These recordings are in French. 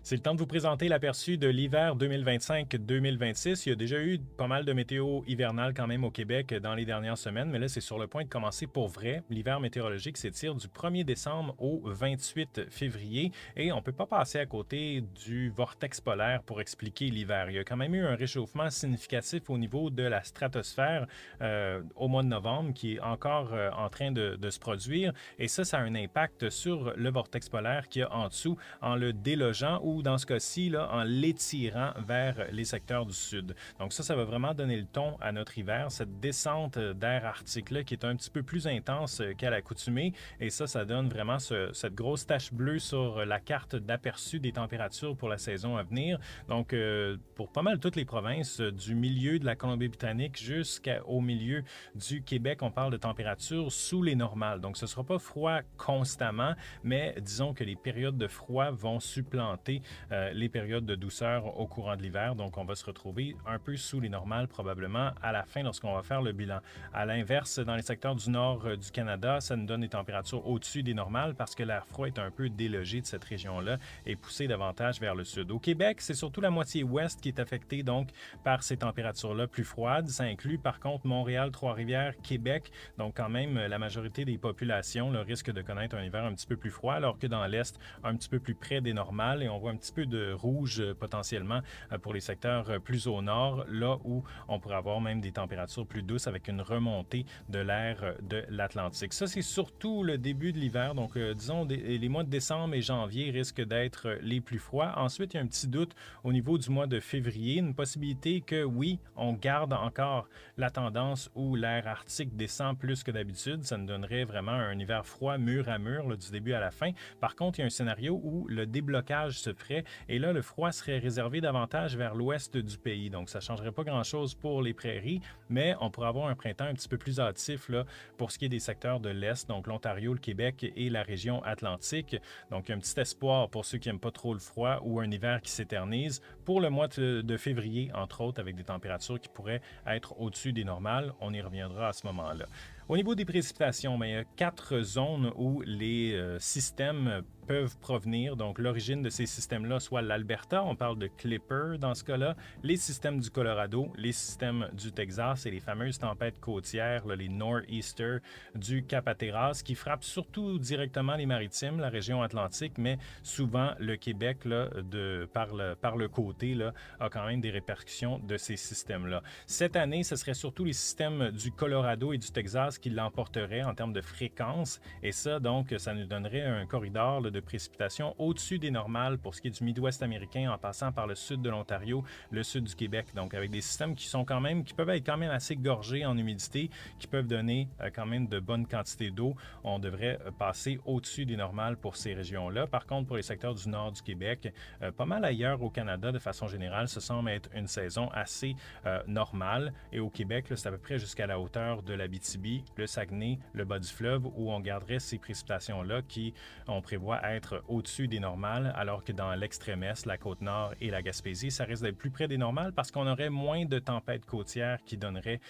C'est le temps de vous présenter l'aperçu de l'hiver 2025-2026. Il y a déjà eu pas mal de météo hivernale quand même au Québec dans les dernières semaines, mais là, c'est sur le point de commencer pour vrai. L'hiver météorologique s'étire du 1er décembre au 28 février et on ne peut pas passer à côté du vortex polaire pour expliquer l'hiver. Il y a quand même eu un réchauffement significatif au niveau de la stratosphère au mois de novembre qui est encore en train de se produire et ça a un impact sur le vortex polaire qui a en dessous en le délogeant ou dans ce cas-ci, là, en l'étirant vers les secteurs du sud. Donc ça va vraiment donner le ton à notre hiver, cette descente d'air arctique-là qui est un petit peu plus intense qu'à l'accoutumée. Et ça donne vraiment cette grosse tache bleue sur la carte d'aperçu des températures pour la saison à venir. Donc pour pas mal toutes les provinces, du milieu de la Colombie-Britannique jusqu'au milieu du Québec, on parle de températures sous les normales. Donc ce ne sera pas froid constamment, mais disons que les périodes de froid vont supplanter les périodes de douceur au courant de l'hiver. Donc, on va se retrouver un peu sous les normales probablement à la fin lorsqu'on va faire le bilan. À l'inverse, dans les secteurs du nord du Canada, ça nous donne des températures au-dessus des normales parce que l'air froid est un peu délogé de cette région-là et poussé davantage vers le sud. Au Québec, c'est surtout la moitié ouest qui est affectée donc par ces températures-là plus froides. Ça inclut par contre Montréal, Trois-Rivières, Québec. Donc, quand même, la majorité des populations risque de connaître un hiver un petit peu plus froid, alors que dans l'est, un petit peu plus près des normales et on voit un petit peu de rouge potentiellement pour les secteurs plus au nord, là où on pourrait avoir même des températures plus douces avec une remontée de l'air de l'Atlantique. Ça, c'est surtout le début de l'hiver, donc disons les mois de décembre et janvier risquent d'être les plus froids. Ensuite, il y a un petit doute au niveau du mois de février, une possibilité que oui, on garde encore la tendance où l'air arctique descend plus que d'habitude. Ça nous donnerait vraiment un hiver froid mur à mur là, du début à la fin. Par contre, il y a un scénario où le déblocage se ferait et là, le froid serait réservé davantage vers l'ouest du pays. Donc, ça ne changerait pas grand-chose pour les prairies, mais on pourrait avoir un printemps un petit peu plus hâtif là, pour ce qui est des secteurs de l'Est, donc l'Ontario, le Québec et la région atlantique. Donc, un petit espoir pour ceux qui n'aiment pas trop le froid ou un hiver qui s'éternise pour le mois de février, entre autres, avec des températures qui pourraient être au-dessus des normales. On y reviendra à ce moment-là. Au niveau des précipitations, il y a 4 zones où les systèmes peuvent provenir. Donc, l'origine de ces systèmes-là, soit l'Alberta, on parle de Clipper dans ce cas-là, les systèmes du Colorado, les systèmes du Texas et les fameuses tempêtes côtières, là, les Nor'easter du Cap Hatteras, qui frappent surtout directement les maritimes, la région atlantique, mais souvent le Québec, là, par le côté, là, a quand même des répercussions de ces systèmes-là. Cette année, ce serait surtout les systèmes du Colorado et du Texas qui l'emporteraient en termes de fréquence. Et ça, donc, ça nous donnerait un corridor là, de précipitations au-dessus des normales pour ce qui est du Midwest américain en passant par le sud de l'Ontario, le sud du Québec. Donc, avec des systèmes qui peuvent être quand même assez gorgés en humidité, qui peuvent donner quand même de bonnes quantités d'eau. On devrait passer au-dessus des normales pour ces régions-là. Par contre, pour les secteurs du nord du Québec, pas mal ailleurs au Canada, de façon générale, ce semble être une saison assez normale. Et au Québec, là, c'est à peu près jusqu'à la hauteur de l'Abitibi, le Saguenay, le bas du fleuve, où on garderait ces précipitations-là qui, on prévoit être au-dessus des normales, alors que dans l'extrême est, la Côte-Nord et la Gaspésie, ça risque d'être plus près des normales parce qu'on aurait moins de tempêtes côtières qui donneraient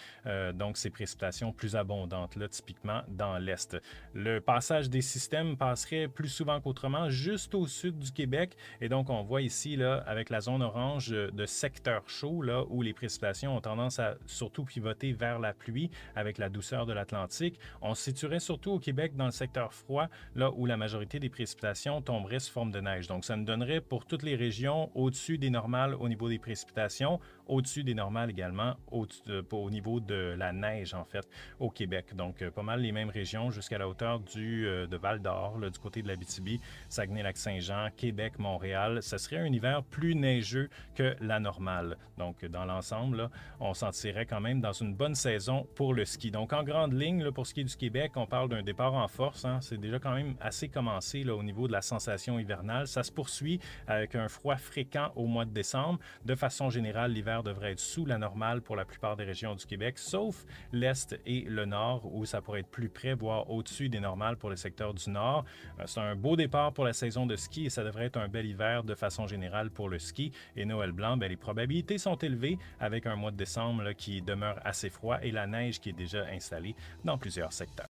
donc ces précipitations plus abondantes, là, typiquement dans l'est. Le passage des systèmes passerait plus souvent qu'autrement juste au sud du Québec et donc on voit ici, là, avec la zone orange de secteur chaud, là, où les précipitations ont tendance à surtout pivoter vers la pluie avec la douceur de l'Atlantique. On se situerait surtout au Québec dans le secteur froid, là où la majorité des précipitations tomberaient sous forme de neige. Donc, ça nous donnerait pour toutes les régions au-dessus des normales au niveau des précipitations, au-dessus des normales également au niveau de la neige, en fait, au Québec. Donc, pas mal les mêmes régions jusqu'à la hauteur de Val-d'Or, là, du côté de l'Abitibi, Saguenay-Lac-Saint-Jean, Québec, Montréal. Ça serait un hiver plus neigeux que la normale. Donc, dans l'ensemble, là, on s'en tirerait quand même dans une bonne saison pour le ski. Donc, en grande ligne, là, pour ce qui est du Québec, on parle d'un départ en force. Hein. C'est déjà quand même assez commencé là, au niveau de la sensation hivernale. Ça se poursuit avec un froid fréquent au mois de décembre. De façon générale, l'hiver devrait être sous la normale pour la plupart des régions du Québec, sauf l'Est et le Nord, où ça pourrait être plus près, voire au-dessus des normales pour le secteur du Nord. C'est un beau départ pour la saison de ski et ça devrait être un bel hiver de façon générale pour le ski. Et Noël blanc, les probabilités sont élevées avec un mois de décembre là, qui demeure assez froid et la neige qui est déjà installée dans plusieurs secteurs.